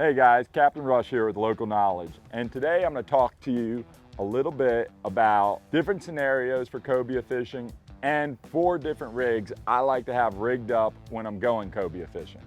Hey guys, Captain Rush here with Local Knowledge, and today I'm going to talk to you a little bit about different scenarios for cobia fishing and 4 different rigs I like to have rigged up when I'm going cobia fishing.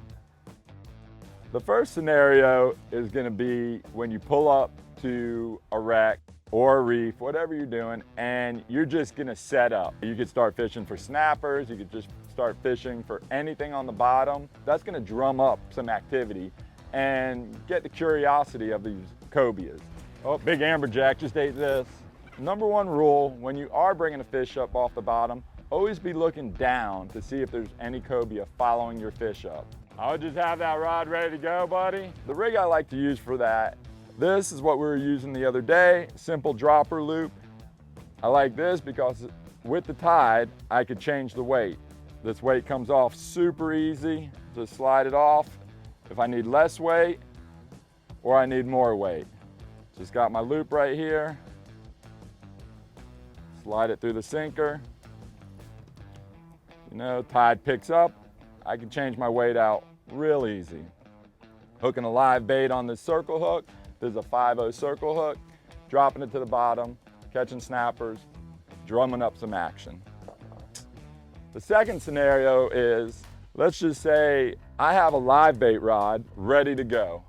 The first scenario is going to be when you pull up to a wreck or a reef, whatever you're doing, and you're just going to set up. You could start fishing for snappers, you could just start fishing for anything on the bottom. That's going to drum up some activity and get the curiosity of these cobias. Oh, big amberjack just ate this. Number 1 rule, when you are bringing a fish up off the bottom, always be looking down to see if there's any cobia following your fish up. I'll just have that rod ready to go, buddy. The rig I like to use for that, this is what we were using the other day, simple dropper loop. I like this because with the tide, I could change the weight. This weight comes off super easy, just slide it off. If I need less weight or I need more weight. Just got my loop right here. Slide it through the sinker. You know, tide picks up. I can change my weight out real easy. Hooking a live bait on this circle hook. This is a 5/0 circle hook. Dropping it to the bottom, catching snappers, drumming up some action. The second scenario is, let's just say I have a live bait rod ready to go.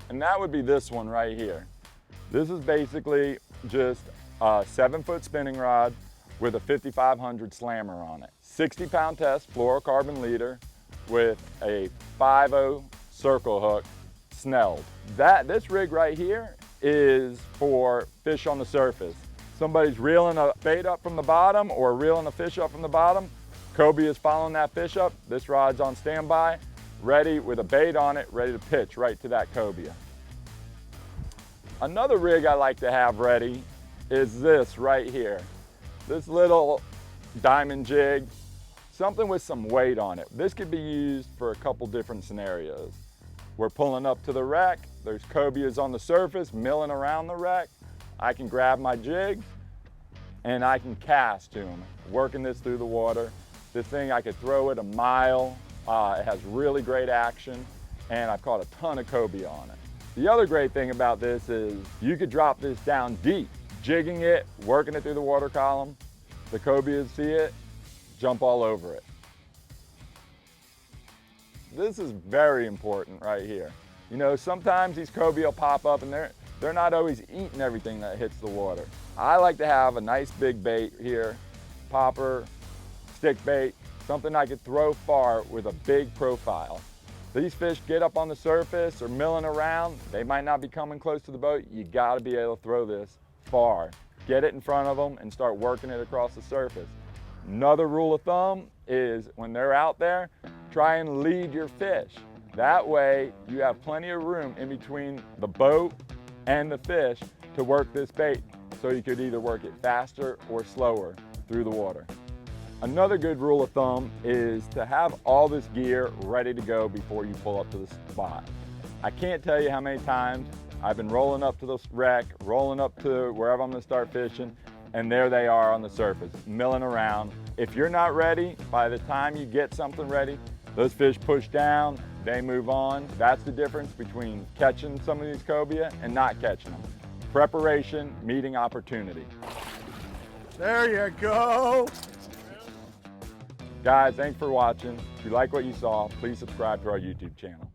And that would be this one right here. This is basically just a 7-foot spinning rod with a 5500 slammer on it. 60-pound test fluorocarbon leader with a 5/0 circle hook snelled. This rig right here is for fish on the surface. Somebody's reeling a bait up from the bottom or reeling a fish up from the bottom. Cobia is following that fish up. This rod's on standby, ready with a bait on it, ready to pitch right to that cobia. Another rig I like to have ready is this right here. This little diamond jig, something with some weight on it. This could be used for a couple different scenarios. We're pulling up to the wreck, there's cobias on the surface milling around the wreck. I can grab my jig and I can cast to them, working this through the water. This thing, I could throw it a mile. It has really great action, and I've caught a ton of cobia on it. The other great thing about this is you could drop this down deep, jigging it, working it through the water column. The cobias see it, jump all over it. This is very important right here. You know, sometimes these cobia will pop up and they're not always eating everything that hits the water. I like to have a nice big bait here, popper, stick bait, something I could throw far with a big profile. These fish get up on the surface or milling around, they might not be coming close to the boat. You gotta be able to throw this far. Get it in front of them and start working it across the surface. Another rule of thumb is when they're out there, try and lead your fish. That way you have plenty of room in between the boat and the fish to work this bait. So you could either work it faster or slower through the water. Another good rule of thumb is to have all this gear ready to go before you pull up to the spot. I can't tell you how many times I've been rolling up to this wreck, rolling up to wherever I'm gonna start fishing, and there they are on the surface, milling around. If you're not ready, by the time you get something ready, those fish push down, they move on. That's the difference between catching some of these cobia and not catching them. Preparation, meeting opportunity. There you go. Guys, thanks for watching. If you like what you saw, please subscribe to our YouTube channel.